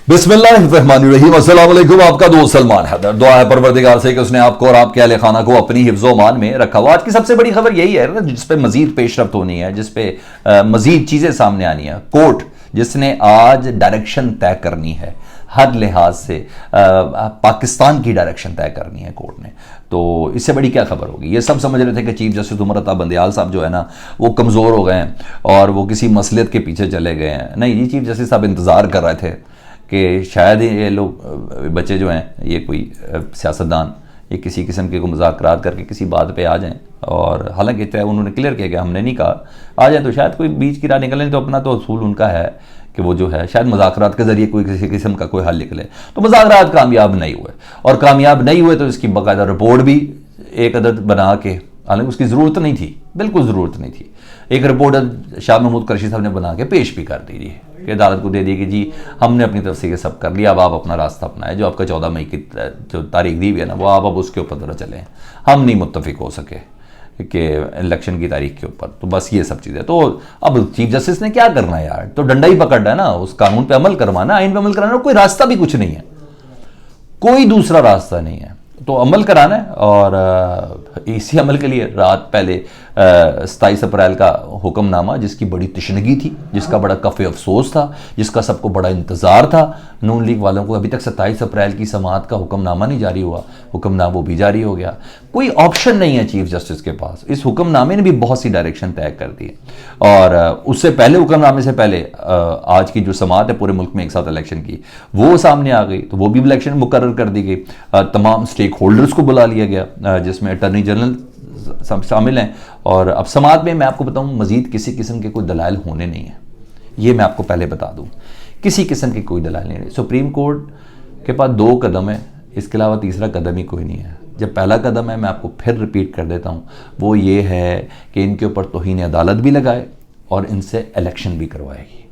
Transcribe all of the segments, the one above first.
बिस्मिल्लाहिर्रहमानिर्रहीम। अस्सलाम वालेकुम। आपका दोस्त सलमान हैदर। दुआ है परवरदिगार से कि उसने आपको और आपके अहले खाना को अपनी हिफ्ज़ो मान में रखा हुआ। आज की सबसे बड़ी खबर यही है जिस पे मजीद पेशरफ्त होनी है, जिस पे मजीद चीज़ें सामने आनी है। कोर्ट जिसने आज डायरेक्शन तय करनी है, हर लिहाज से पाकिस्तान की डायरेक्शन तय करनी है कोर्ट ने, तो इससे बड़ी क्या खबर होगी। ये सब समझ रहे थे कि चीफ जस्टिस उमर अता बंदयाल साहब जो है ना वो कमज़ोर हो गए हैं और वो किसी मसलियत के पीछे चले गए हैं। नहीं जी, चीफ जस्टिस साहब इंतज़ार कर रहे थे कि शायद ये लोग बच्चे जो हैं, ये कोई सियासतदान, ये किसी किस्म के मुज़ाकरात करके किसी बात पे आ जाएं। और हालांकि तय उन्होंने क्लियर किया कि हमने नहीं कहा आ जाए, तो शायद कोई बीच की राह निकले, तो अपना तो असूल उनका है कि वो जो है शायद मुज़ाकरात के ज़रिए कोई किसी किस्म का कोई हल निकले। तो मुज़ाकरात कामयाब नहीं हुए, और कामयाब नहीं हुए तो इसकी बाकायदा रिपोर्ट भी एक अदद बना के, हालांकि उसकी ज़रूरत नहीं थी, बिल्कुल ज़रूरत नहीं थी, एक रिपोर्ट शाह महमूद कुरैशी साहब ने बना के पेश भी कर दी थी कि अदालत को दे दी कि जी हमने अपनी तरफ से ये सब कर लिया, अब आप अपना रास्ता अपनाएं। जो आपका 14 मई की जो तारीख दी हुई है ना, वो आप अब उसके ऊपर ज़रा चलें। हम नहीं मुत्तफिक हो सके कि इलेक्शन की तारीख के ऊपर, तो बस ये सब चीज़ें। तो अब चीफ जस्टिस ने क्या करना है यार, तो डंडा ही पकड़ना है ना, उस कानून पे अमल करवाना, आइन पे अमल कराना। कोई रास्ता भी कुछ नहीं है, कोई दूसरा रास्ता नहीं है, तो अमल कराना है। और इसी अमल के लिए रात पहले 27 अप्रैल का हुक्मनामा, जिसकी बड़ी तशनगी थी, जिसका बड़ा कफ़े अफसोस था, जिसका सबको बड़ा इंतज़ार था नून लीग वालों को, अभी तक 27 अप्रैल की समाअत का हुक्मनामा नहीं जारी हुआ। हुक्मनामा वो भी जारी हो गया, कोई ऑप्शन नहीं है चीफ जस्टिस के पास। इस हुक्मनामे ने भी बहुत सी डायरेक्शन तय कर दी, और उससे पहले, हुक्मनामे से पहले आज की जो समाअत है पूरे मुल्क में एक साथ इलेक्शन की, वो सामने आ गई, तो वो भी इलेक्शन मुकर्रर कर दी गई। तमाम स्टेक होल्डर्स को बुला लिया गया, जिसमें अटर्नी जनरल शामिल हैं। और अब समाअत में मैं आपको बताऊं, मजीद किसी किस्म के कोई दलाइल होने नहीं है, ये मैं आपको पहले बता दूं, किसी किस्म की कोई दलाइल नहीं है। सुप्रीम कोर्ट के पास 2 कदम है, इसके अलावा तीसरा कदम ही कोई नहीं है। जब पहला कदम है, मैं आपको फिर रिपीट कर देता हूं, वो ये है कि इनके ऊपर तौहीन अदालत भी लगाए और इनसे इलेक्शन भी करवाएगी।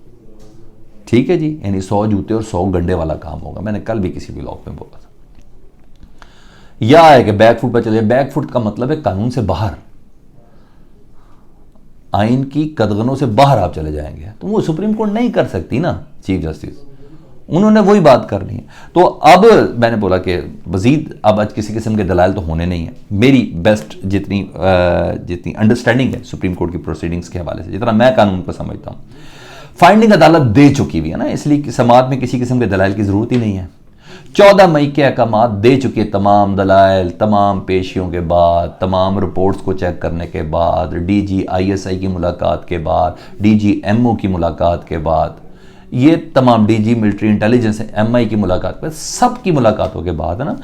ठीक है जी, यानी 100 जूते और 100 गंडे वाला काम होगा। मैंने कल भी किसी ब्लॉग में बोला था। यह है कि बैकफुट पर चले। बैकफुट का मतलब है कानून से बाहर, आइन की कदगनों से बाहर आप चले जाएंगे, तो वो सुप्रीम कोर्ट नहीं कर सकती ना चीफ जस्टिस, उन्होंने वही बात करनी है। तो अब मैंने बोला कि मजीद अब आज किसी किस्म के दलाल तो होने नहीं है। मेरी बेस्ट जितनी अंडरस्टैंडिंग है सुप्रीम कोर्ट की प्रोसीडिंग्स के हवाले से, जितना मैं कानून को समझता हूँ, फाइंडिंग अदालत दे चुकी हुई है ना, इसलिए समाअत में किसी किस्म के दलाल की जरूरत ही नहीं है। 14 मई के अहकामात दे चुके, तमाम दलाइल, तमाम पेशियों के बाद, तमाम रिपोर्ट्स को चेक करने के बाद, DG ISI की मुलाकात के बाद, DG MO की मुलाकात के बाद, ये तमाम DG मिलिट्री इंटेलिजेंस MI की मुलाकात पर, सब की मुलाकातों के बाद है ना,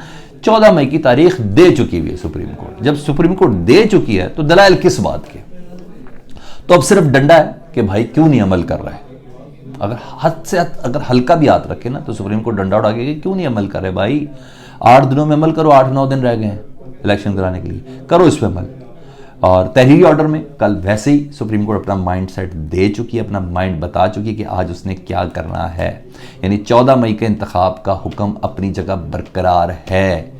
14 मई की तारीख दे चुकी हुई है सुप्रीम कोर्ट। जब सुप्रीम कोर्ट दे चुकी है तो दलाइल किस बात के? तो अब सिर्फ डंडा है कि भाई क्यों नहीं अमल कर रहा है। अगर हद से अगर हल्का भी हाथ रखे ना, तो सुप्रीम कोर्ट डंडा उठा के क्यों नहीं अमल कर रहे भाई, 8 दिनों में अमल करो, 8-9 दिन रह गए हैं इलेक्शन कराने के लिए, करो इस पर अमल। और तहरीरी ऑर्डर में कल वैसे ही सुप्रीम कोर्ट अपना माइंड सेट दे चुकी है, अपना माइंड बता चुकी है कि आज उसने क्या करना है। यानी 14 मई के इंतखाब का हुक्म अपनी जगह बरकरार है।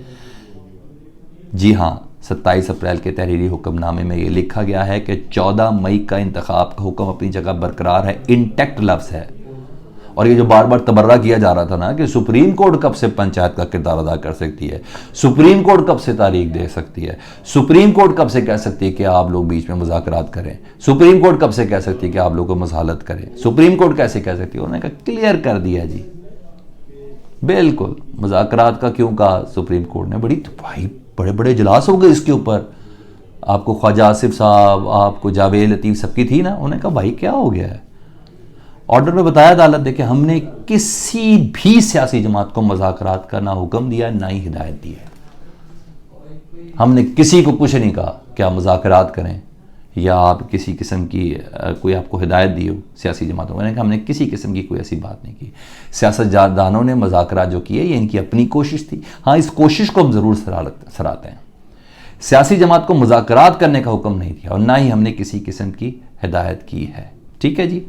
जी हाँ, 27 अप्रैल के तहरीरी हुक्मनामे में ये लिखा गया है कि 14 मई का इंतखाब का हुक्म अपनी जगह बरकरार है, इंटैक्ट लफ्ज़ है। और ये जो बार बार तबर्रा किया जा रहा था ना कि सुप्रीम कोर्ट कब से पंचायत का किरदार अदा कर सकती है, सुप्रीम कोर्ट कब से तारीख दे सकती है, सुप्रीम कोर्ट कब से कह सकती है कि आप लोग बीच में मुज़ाकरात करें, सुप्रीम कोर्ट कब से कह सकती है कि आप लोग को मसहालत करें, सुप्रीम कोर्ट कैसे कह सकती है, उन्होंने कहा क्लियर कर दिया जी। बिल्कुल, मुज़ाकरात का क्यों कहा सुप्रीम कोर्ट ने? भाई बड़े बड़े इजलास हो गए इसके ऊपर, आपको ख्वाजा आसिफ साहब, आपको जावेद लतीफ़ सबकी थी ना, उन्होंने कहा भाई क्या हो गया है। ऑर्डर में बताया अदालत देखिए, हमने किसी भी सियासी जमात को मुज़ाकरात का ना हुक्म दिया, ना ही हिदायत दी है। हमने किसी को कुछ नहीं कहा कि आप मुज़ाकरात करें या आप किसी किस्म की कोई आपको हिदायत दी हो सियासी जमातों को। हमने किसी किस्म की कोई ऐसी बात नहीं की। सियासतदानों ने मुज़ाकरात जो किए, ये इनकी अपनी कोशिश थी। हाँ, इस कोशिश को हम ज़रूर सराहते हैं। सियासी जमात को मुज़ाकरात करने का हुक्म नहीं दिया और ना ही हमने किसी किस्म की हिदायत की है। ठीक है जी।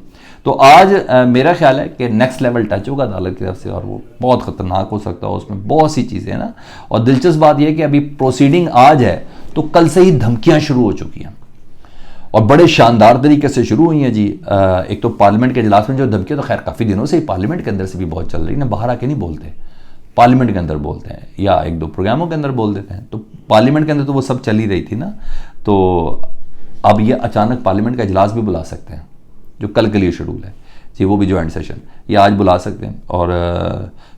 तो आज मेरा ख्याल है कि नेक्स्ट लेवल टच होगा अदालत की तरफ से, और वो बहुत ख़तरनाक हो सकता है। उसमें बहुत सी चीज़ें हैं ना, और दिलचस्प बात यह है कि अभी प्रोसीडिंग आज है तो कल से ही धमकियाँ शुरू हो चुकी हैं। और बड़े शानदार तरीके से शुरू हुई हैं जी। एक तो पार्लियामेंट के इजलास में जो धमकियाँ तो खैर काफ़ी दिनों से ही पार्लियामेंट के अंदर से भी बहुत चल रही है ना, बाहर आके नहीं बोलते, पार्लियामेंट के अंदर बोलते हैं या एक दो प्रोग्रामों के अंदर बोल देते हैं। तो पार्लियामेंट के अंदर तो वो सब चल ही रही थी ना, तो अब ये अचानक पार्लियामेंट का इजलास भी बुला सकते हैं जो कल के लिए शेड्यूल है जी, वो भी जॉइंट सेशन ये आज बुला सकते हैं। और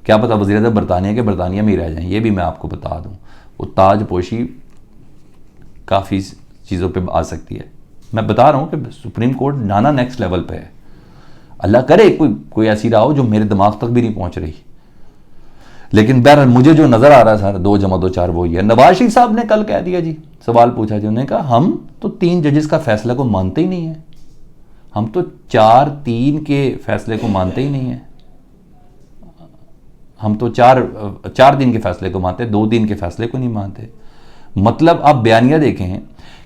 क्या पता वज़ीर आज़म बरतानिया के बरतानिया में ही रह जाएं, ये भी मैं आपको बता दूं। वो ताज पोशी काफ़ी चीज़ों पे आ सकती है। मैं बता रहा हूँ कि सुप्रीम कोर्ट नाना नेक्स्ट लेवल पे है। अल्लाह करे कोई ऐसी राह हो जो मेरे दिमाग तक भी नहीं पहुँच रही, लेकिन बहरहाल मुझे जो नज़र आ रहा है सर 2 + 2 = 4 वही है। नवाज शरीफ साहब ने कल कह दिया जी, सवाल पूछा जी, उन्होंने कहा हम तो 3 जजेस का फैसला को मानते ही नहीं है, हम तो 4-3 के फैसले को मानते ही नहीं है, हम तो 4 दिन के फैसले को मानते, 2 दिन के फैसले को नहीं मानते। मतलब आप बयानिया देखें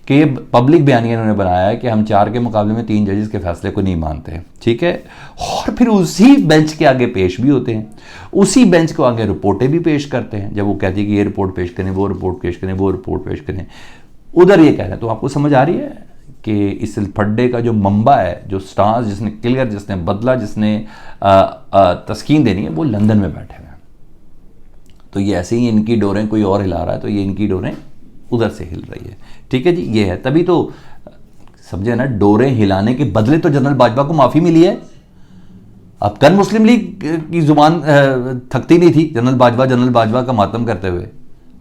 कि ये पब्लिक बयानिया इन्होंने बनाया है कि हम 4 के मुकाबले में 3 जजेस के फैसले को नहीं मानते, ठीक है। और फिर उसी बेंच के आगे पेश भी होते हैं, उसी बेंच को आगे रिपोर्टें भी पेश करते हैं। जब वो कहती है कि ये रिपोर्ट पेश करें, वो रिपोर्ट पेश करें, वो रिपोर्ट पेश करें, उधर ये कह रहे हैं। तो आपको समझ आ रही है कि इस फड्डे का जो मंबा है, जो स्टार्स जिसने क्लियर, जिसने बदला, जिसने तस्कीन देनी है, वो लंदन में बैठे हुए हैं। तो ये ऐसे ही इनकी डोरें कोई और हिला रहा है, तो ये इनकी डोरें उधर से हिल रही है, ठीक है जी। ये है, तभी तो समझे ना, डोरें हिलाने के बदले तो जनरल बाजवा को माफ़ी मिली है। अब कल मुस्लिम लीग की जुबान थकती नहीं थी जनरल बाजवा का मातम करते हुए,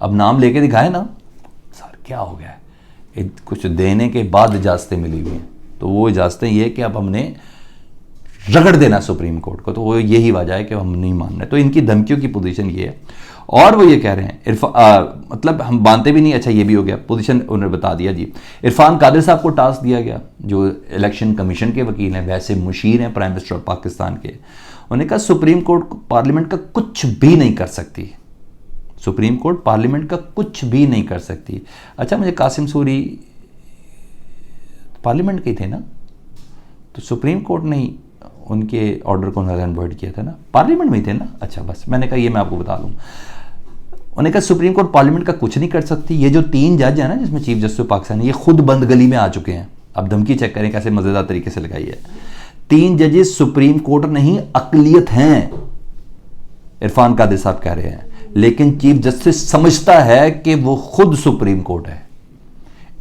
अब नाम लेके दिखाए ना सर, क्या हो गया है। कुछ देने के बाद इजाज़तें मिली हुई हैं, तो वो इजाज़तें ये कि अब हमने रगड़ देना सुप्रीम कोर्ट को, तो वो यही वजह है कि हम नहीं मान रहे। तो इनकी धमकियों की पोजीशन ये है, और वो ये कह रहे हैं मतलब हम मानते भी नहीं। अच्छा, ये भी हो गया, पोजीशन उन्होंने बता दिया जी। इरफान कादिर साहब को टास्क दिया गया, जो इलेक्शन कमीशन के वकील हैं, वैसे मुशीर हैं प्राइम मिनिस्टर ऑफ पाकिस्तान के। उन्होंने कहा सुप्रीम कोर्ट पार्लियामेंट का कुछ भी नहीं कर सकती, सुप्रीम कोर्ट पार्लियामेंट का कुछ भी नहीं कर सकती। अच्छा, मुझे कासिम सूरी पार्लियामेंट के थे ना, तो सुप्रीम कोर्ट नहीं उनके ऑर्डर को नल एंड वॉइड किया था ना, पार्लियामेंट में थे ना। अच्छा, बस मैंने कहा ये मैं आपको बता दूं। उन्होंने कहा सुप्रीम कोर्ट पार्लियामेंट का कुछ नहीं कर सकती। ये जो 3 जज है ना, जिसमें चीफ जस्टिस पाकिस्तान, ये खुद बंद गली में आ चुके हैं। अब धमकी चेक करें कैसे मजेदार तरीके से लगाई है। 3 जजेस सुप्रीम कोर्ट नहीं, अकलियत हैं, इरफान कादिर साहब कह रहे हैं। लेकिन चीफ जस्टिस समझता है कि वो खुद सुप्रीम कोर्ट है।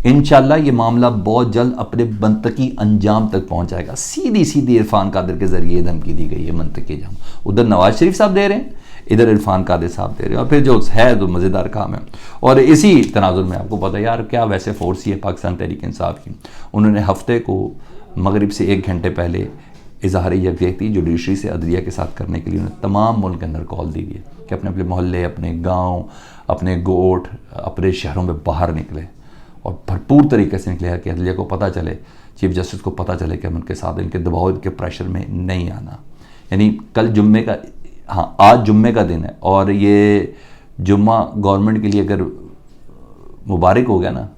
इंशाल्लाह ये मामला बहुत जल्द अपने मंतकी अंजाम तक पहुंच जाएगा। सीधी सीधी इरफान कादिर के जरिए धमकी दी गई है, मंतकी अंजाम उधर नवाज शरीफ साहब दे रहे हैं, इधर इरफान कादिर साहब दे रहे हैं। और फिर जो है तो मज़ेदार काम है। और इसी तनाजुर में आपको पता है यार, क्या वैसे फोर्स ही है पाकिस्तान तहरीक इंसाफ की। उन्होंने हफ्ते को मगरिब से 1 घंटे पहले इजहार यकजहती जुडिशरी से अदलिया के साथ करने के लिए उन्होंने तमाम मुल्क के अंदर कॉल दी है कि अपने अपने मोहल्ले, अपने गाँव, अपने गोठ, अपने शहरों में बाहर निकले और भरपूर तरीके से निकले कि अदलिया को पता चले, चीफ जस्टिस को पता चले कि हम उनके साथ, इनके दबाव, इनके प्रेशर में नहीं आना। यानी कल जुम्मे का, हाँ आज जुम्मे का दिन है, और ये जुम्मा गवर्नमेंट के लिए अगर मुबारक हो गया ना,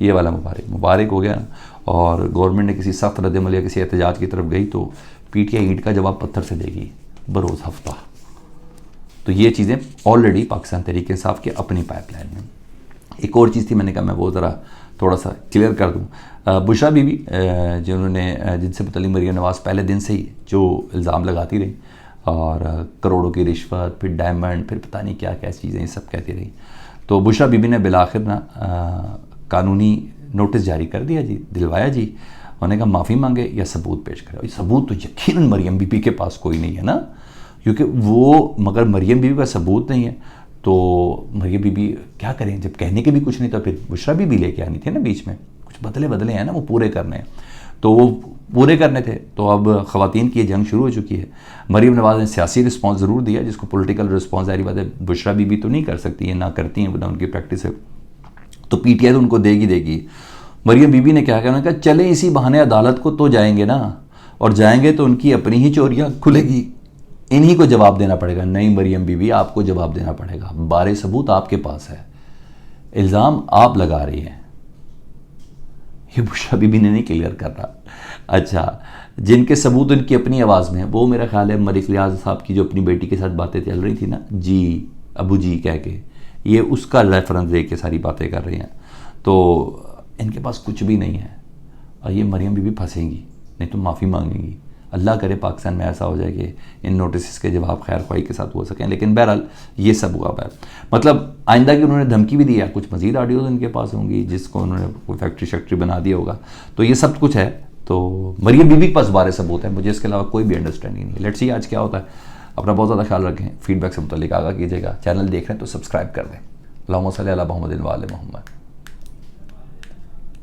ये वाला मुबारक हो गया ना, और गवर्नमेंट ने किसी सख्त रद्द-ए-अमल या किसी एहतजाज की तरफ गई, तो पीटीआई ईंट का जवाब पत्थर से देगी बरोज़ हफ्ता। तो ये चीज़ें ऑलरेडी पाकिस्तान तहरीक इंसाफ के अपनी पाइपलाइन में। एक और चीज़ थी, मैंने कहा मैं वो ज़रा थोड़ा सा क्लियर कर दूँ। बुशरा बीबी जिन्होंने, जिनसे मुतल्लिक़ मरियम नवाज़ पहले दिन से ही जो इल्ज़ाम लगाती रही, और करोड़ों की रिश्वत, फिर डायमंड, फिर पता नहीं क्या क्या चीज़ें ये सब कहती रही, तो बुशरा बीबी ने बिलाखिर ना कानूनी नोटिस जारी कर दिया जी, दिलवाया जी। उन्होंने कहा माफ़ी मांगे या सबूत पेश करें। सबूत तो यकीनन मरियम बीबी के पास कोई नहीं है ना, क्योंकि वो, मगर मरियम बीबी का सबूत नहीं है तो मरियम बीबी क्या करें, जब कहने के भी कुछ नहीं, तो फिर बुशरा बीबी लेके आनी थी ना, बीच में कुछ बदले हैं ना, वो पूरे करने हैं, तो वो पूरे करने थे। तो अब ख़वातीन की ये जंग शुरू हो चुकी है। मरियम नवाज़ ने सियासी रिस्पॉन्स ज़रूर दिया, जिसको पॉलिटिकल रिस्पॉन्स ज़ाहिर बात है बुशरा बीबी तो नहीं कर सकती है, ना करती हैं, ना उनकी प्रैक्टिस है, तो पीटीआई तो उनको देगी। मरियम बीबी ने क्या कहा, उन्होंने कहा चलें इसी बहाने अदालत को तो जाएंगे ना, और जाएंगे तो उनकी अपनी ही चोरियाँ खुलेगी, इन्हीं को जवाब देना पड़ेगा। नहीं मरियम बीबी, आपको जवाब देना पड़ेगा, बारे सबूत आपके पास है, इल्ज़ाम आप लगा रही हैं। ये बुशरा बीबी ने नहीं क्लियर कर रहा। अच्छा, जिनके सबूत उनकी अपनी आवाज़ में है, वो मेरा ख्याल है मलिक रियाज साहब की जो अपनी बेटी के साथ बातें चल रही थी ना, जी अबू जी कह के, ये उसका रेफरेंस दे के सारी बातें कर रही हैं। तो इनके पास कुछ भी नहीं है। और ये मरियम बीबी फंसेंगी, नहीं तो माफ़ी मांगेंगी। अल्लाह करे पाकिस्तान में ऐसा हो जाए कि इन नोटिस के जवाब खैर ख्वाही के साथ हो सकें, लेकिन बहरहाल ये सब हुआ है। मतलब आइंदा की उन्होंने धमकी भी दिया, कुछ मजीद ऑडियोज उनके पास होंगी जिसको उन्होंने कोई फैक्ट्री बना दिया होगा, तो ये सब कुछ है। तो मरियम बीबी के पास बारे सबूत है, मुझे इसके अलावा कोई भी अंडरस्टैंडिंग नहीं है। लेट्स सी आज क्या होता है। अपना बहुत ज़्यादा ख्याल रखें, फीडबैक से मुतल्लिक आगाह कीजिएगा। चैनल देख रहे हैं तो सब्सक्राइब कर दें। अल्लाहुम्मा सल्ली अला मुहम्मदिन व आले मुहम्मद।